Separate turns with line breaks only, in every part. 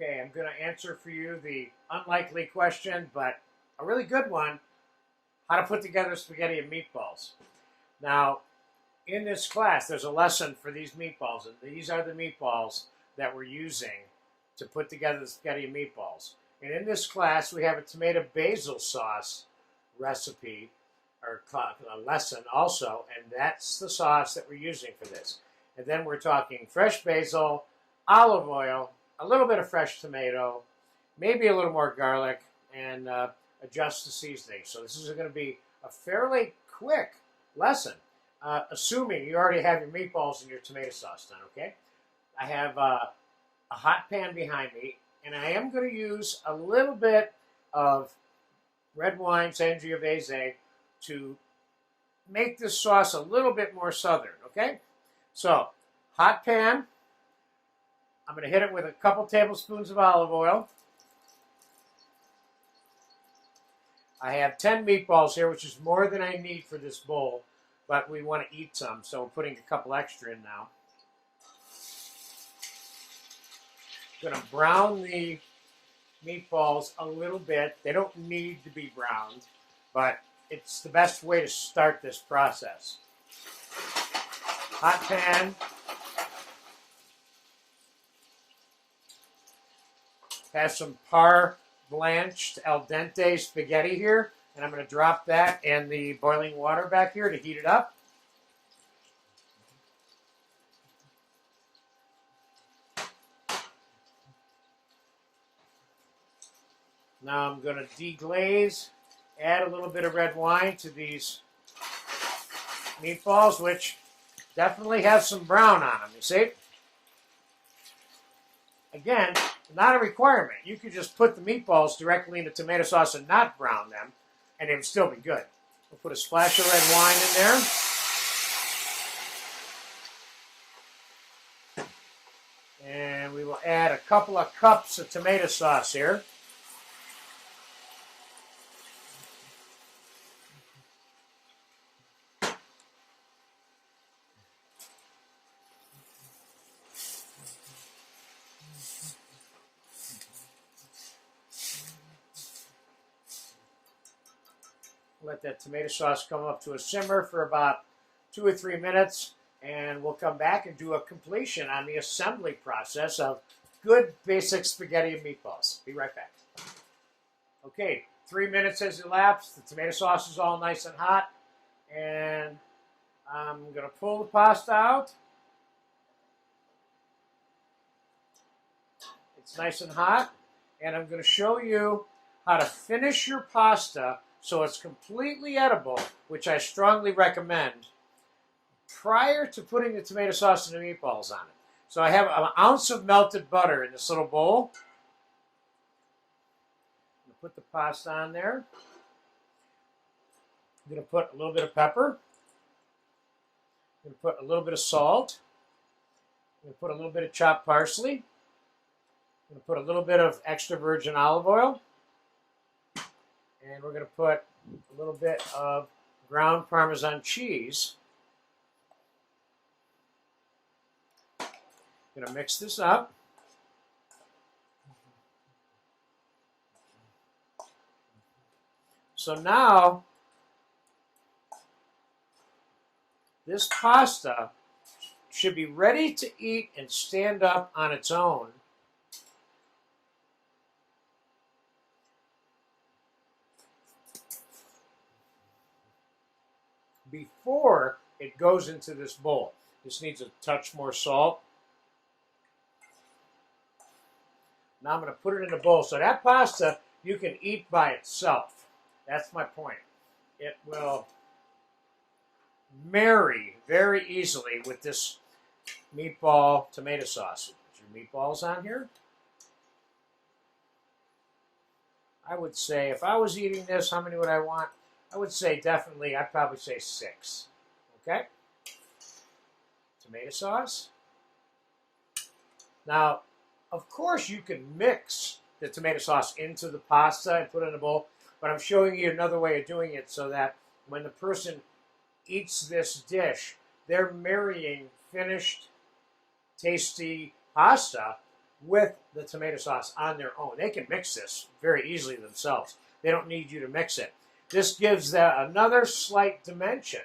Okay, I'm going to answer for you the unlikely question, but a really good one: how to put together spaghetti and meatballs. Now, in this class, there's a lesson for these meatballs, and these are the meatballs that we're using to put together the spaghetti and meatballs. And in this class, we have a tomato basil sauce recipe, or a lesson also, and that's the sauce that we're using for this. And then we're talking fresh basil, olive oil, a little bit of fresh tomato, maybe a little more garlic, and adjust the seasoning. So this is going to be a fairly quick lesson, assuming you already have your meatballs and your tomato sauce done, okay? I have a hot pan behind me, and I am going to use a little bit of red wine Sangiovese to make this sauce a little bit more southern, okay? So, hot pan. I'm going to hit it with a couple tablespoons of olive oil. I have 10 meatballs here, which is more than I need for this bowl, but we want to eat some, so we're putting a couple extra in now. I'm going to brown the meatballs a little bit. They don't need to be browned, but it's the best way to start this process. Hot pan. Have some par blanched al dente spaghetti here, and I'm going to drop that in the boiling water back here to heat it up. Now I'm going to deglaze, add a little bit of red wine to these meatballs, which definitely have some brown on them, you see? Again, not a requirement. You could just put the meatballs directly into tomato sauce and not brown them, and it would still be good. We'll put a splash of red wine in there. And we will add a couple of cups of tomato sauce here. Let that tomato sauce come up to a simmer for about 2 or 3 minutes, and we'll come back and do a completion on the assembly process of good basic spaghetti and meatballs. Be right back. Okay, 3 minutes has elapsed. The tomato sauce is all nice and hot, and I'm going to pull the pasta out. It's nice and hot, and I'm going to show you how to finish your pasta so it's completely edible, which I strongly recommend, prior to putting the tomato sauce and the meatballs on it. So I have an ounce of melted butter in this little bowl. I'm going to put the pasta on there. I'm going to put a little bit of pepper. I'm going to put a little bit of salt. I'm going to put a little bit of chopped parsley. I'm going to put a little bit of extra virgin olive oil. And we're going to put a little bit of ground Parmesan cheese. I'm going to mix this up. So now, this pasta should be ready to eat and stand up on its own before it goes into this bowl. This needs a touch more salt. Now I'm going to put it in the bowl. So that pasta you can eat by itself. That's my point. It will marry very easily with this meatball tomato sauce. Put your meatballs on here. I would say if I was eating this, how many would I want? I would say definitely, I'd probably say 6. Okay? Tomato sauce. Now, of course, you can mix the tomato sauce into the pasta and put it in a bowl, but I'm showing you another way of doing it so that when the person eats this dish, they're marrying finished, tasty pasta with the tomato sauce on their own. They can mix this very easily themselves. They don't need you to mix it. This gives them another slight dimension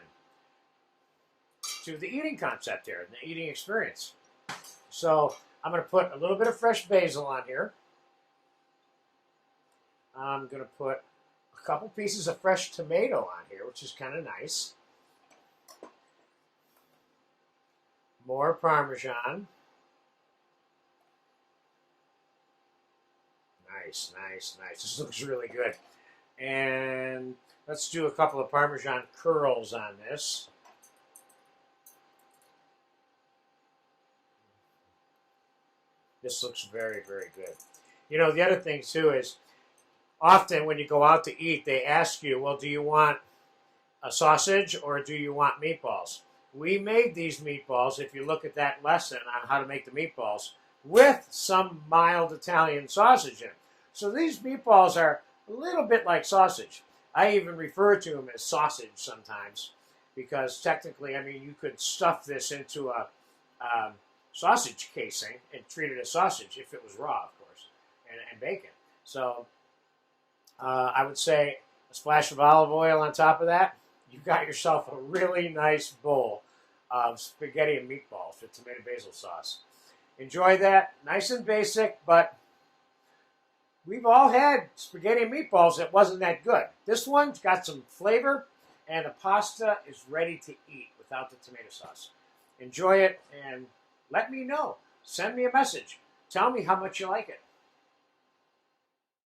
to the eating concept here, the eating experience. So I'm going to put a little bit of fresh basil on here. I'm going to put a couple pieces of fresh tomato on here, which is kind of nice. More Parmesan. Nice, nice, nice. This looks really good. And let's do a couple of Parmesan curls on this. This looks very, very good. You know, the other thing too is often when you go out to eat, they ask you, well, do you want a sausage or do you want meatballs? We made these meatballs, if you look at that lesson on how to make the meatballs, with some mild Italian sausage in it. So these meatballs are a little bit like sausage. I even refer to them as sausage sometimes because technically, I mean, you could stuff this into a sausage casing and treat it as sausage if it was raw, of course, and bacon. So I would say a splash of olive oil on top of that. You've got yourself a really nice bowl of spaghetti and meatballs with tomato basil sauce. Enjoy that. Nice and basic, but we've all had spaghetti and meatballs that wasn't that good. This one's got some flavor, and the pasta is ready to eat without the tomato sauce. Enjoy it, and let me know. Send me a message. Tell me how much you like it.